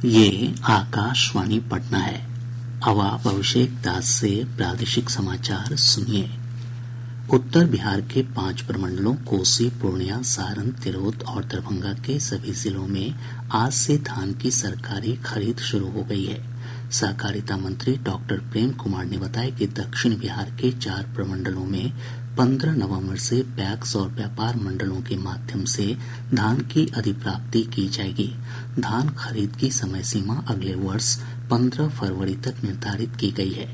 ये आकाशवाणी पटना है। अब आप अभिषेक दास से प्रादेशिक समाचार सुनिए। उत्तर बिहार के 5 प्रमंडलों कोसी, पूर्णिया, सारण, तिरहुत और दरभंगा के सभी जिलों में आज से धान की सरकारी खरीद शुरू हो गई है। सहकारिता मंत्री डॉक्टर प्रेम कुमार ने बताया कि दक्षिण बिहार के 4 प्रमंडलों में 15 नवंबर से पैक्स और व्यापार मंडलों के माध्यम से धान की अधिप्राप्ति की जाएगी। धान खरीद की समय सीमा अगले वर्ष 15 फरवरी तक निर्धारित की गई है।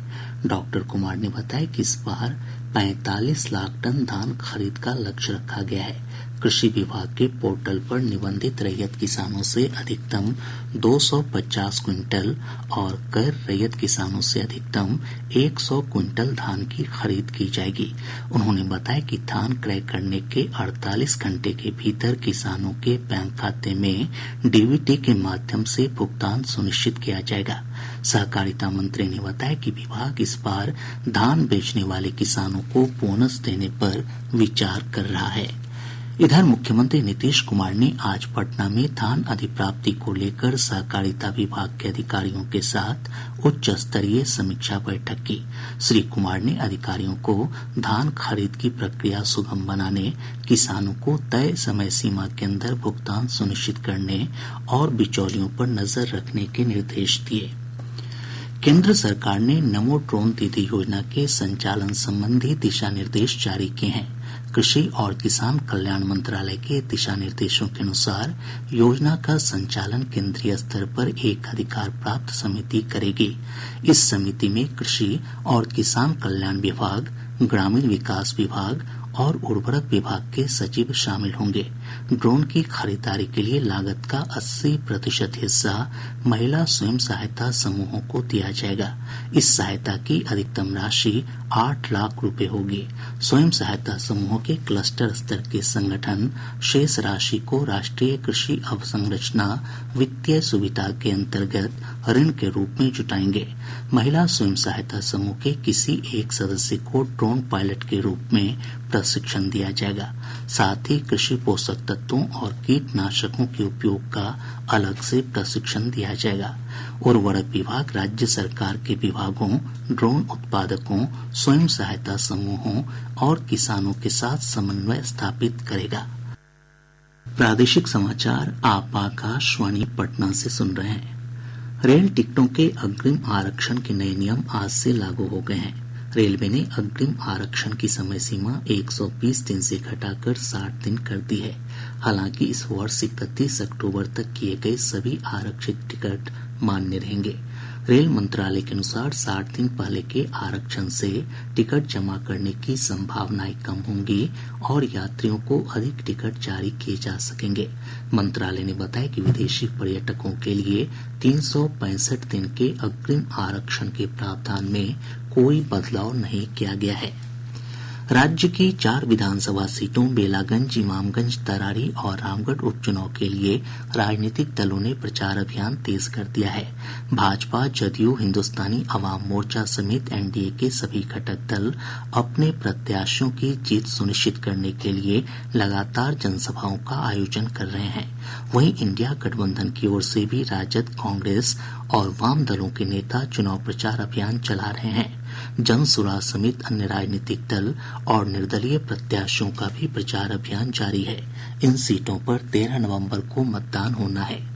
डॉक्टर कुमार ने बताया कि इस बार 45 लाख टन धान खरीद का लक्ष्य रखा गया है। कृषि विभाग के पोर्टल पर निबंधित रैयत किसानों से अधिकतम 250 क्विंटल और गैर रैयत किसानों से अधिकतम 100 क्विंटल धान की खरीद की जाएगी। उन्होंने बताया कि धान क्रय करने के 48 घंटे के भीतर किसानों के बैंक खाते में डीबीटी के माध्यम से भुगतान सुनिश्चित किया जाएगा। सहकारिता मंत्री ने बताया कि विभाग इस बार धान बेचने वाले किसानों को बोनस देने पर विचार कर रहा है। इधर मुख्यमंत्री नीतीश कुमार ने आज पटना में धान अधिप्राप्ति को लेकर सहकारिता विभाग के अधिकारियों के साथ उच्च स्तरीय समीक्षा बैठक की। श्री कुमार ने अधिकारियों को धान खरीद की प्रक्रिया सुगम बनाने, किसानों को तय समय सीमा के अंदर भुगतान सुनिश्चित करने और बिचौलियों पर नजर रखने के निर्देश दिए। केंद्र सरकार ने नमो ड्रोन दीदी योजना के संचालन संबंधी दिशा निर्देश जारी किए हैं। कृषि और किसान कल्याण मंत्रालय के दिशा निर्देशों के अनुसार योजना का संचालन केंद्रीय स्तर पर एक अधिकार प्राप्त समिति करेगी। इस समिति में कृषि और किसान कल्याण विभाग, ग्रामीण विकास विभाग और उर्वरक विभाग के सचिव शामिल होंगे। ड्रोन की खरीदारी के लिए लागत का 80% हिस्सा महिला स्वयं सहायता समूहों को दिया जाएगा। इस सहायता की अधिकतम राशि 8 लाख रुपए होगी। स्वयं सहायता समूहों के क्लस्टर स्तर के संगठन शेष राशि को राष्ट्रीय कृषि अवसंरचना वित्तीय सुविधा के अंतर्गत ऋण के रूप में जुटाएंगे। महिला स्वयं सहायता समूह के किसी एक सदस्य को ड्रोन पायलट के रूप में प्रशिक्षण दिया जाएगा। साथ ही कृषि पोषक तत्वों और कीटनाशकों के उपयोग का अलग से प्रशिक्षण दिया जाएगा। उर्वरक विभाग राज्य सरकार के विभागों, ड्रोन उत्पादकों, स्वयं सहायता समूहों और किसानों के साथ समन्वय स्थापित करेगा। प्रादेशिक समाचार आप आकाशवाणी पटना से सुन रहे हैं। रेल टिकटों के अग्रिम आरक्षण के नए नियम आज से लागू हो गए हैं। रेलवे ने अग्रिम आरक्षण की समय सीमा 120 दिन से घटाकर 60 दिन कर दी है। हालांकि इस वर्ष 31 अक्टूबर तक किए गए सभी आरक्षित टिकट मान्य रहेंगे। रेल मंत्रालय के अनुसार 60 दिन पहले के आरक्षण से टिकट जमा करने की संभावनाएं कम होंगी और यात्रियों को अधिक टिकट जारी किए जा सकेंगे। मंत्रालय ने बताया कि विदेशी पर्यटकों के लिए 365 दिन के अग्रिम आरक्षण के प्रावधान में कोई बदलाव नहीं किया गया है। राज्य की 4 विधानसभा सीटों बेलागंज, इमामगंज, तरारी और रामगढ़ उपचुनाव के लिए राजनीतिक दलों ने प्रचार अभियान तेज कर दिया है। भाजपा, जदयू, हिन्दुस्तानी अवाम मोर्चा समेत एनडीए के सभी घटक दल अपने प्रत्याशियों की जीत सुनिश्चित करने के लिए लगातार जनसभाओं का आयोजन कर रहे हैं। वहीं इंडिया गठबंधन की ओर से भी राजद, कांग्रेस और वाम दलों के नेता चुनाव प्रचार अभियान चला रहे हैं। जनसुराज समेत अन्य राजनीतिक दल और निर्दलीय प्रत्याशियों का भी प्रचार अभियान जारी है। इन सीटों पर 13 नवंबर को मतदान होना है।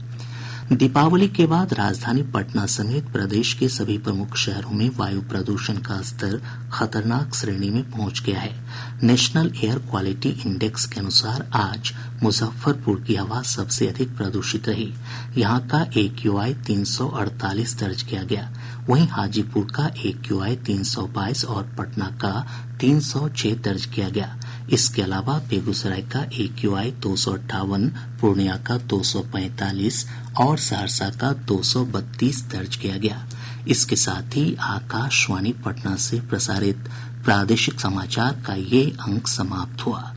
दीपावली के बाद राजधानी पटना समेत प्रदेश के सभी प्रमुख शहरों में वायु प्रदूषण का स्तर खतरनाक श्रेणी में पहुंच गया है। नेशनल एयर क्वालिटी इंडेक्स के अनुसार आज मुजफ्फरपुर की हवा सबसे अधिक प्रदूषित रही। यहां का AQI 348 दर्ज किया गया। वहीं हाजीपुर का AQI 322 और पटना का 306 दर्ज किया गया। इसके अलावा बेगूसराय का AQI 258, पूर्णिया का 245 और सहरसा का 232 दर्ज किया गया। इसके साथ ही आकाशवाणी पटना से प्रसारित प्रादेशिक समाचार का ये अंक समाप्त हुआ।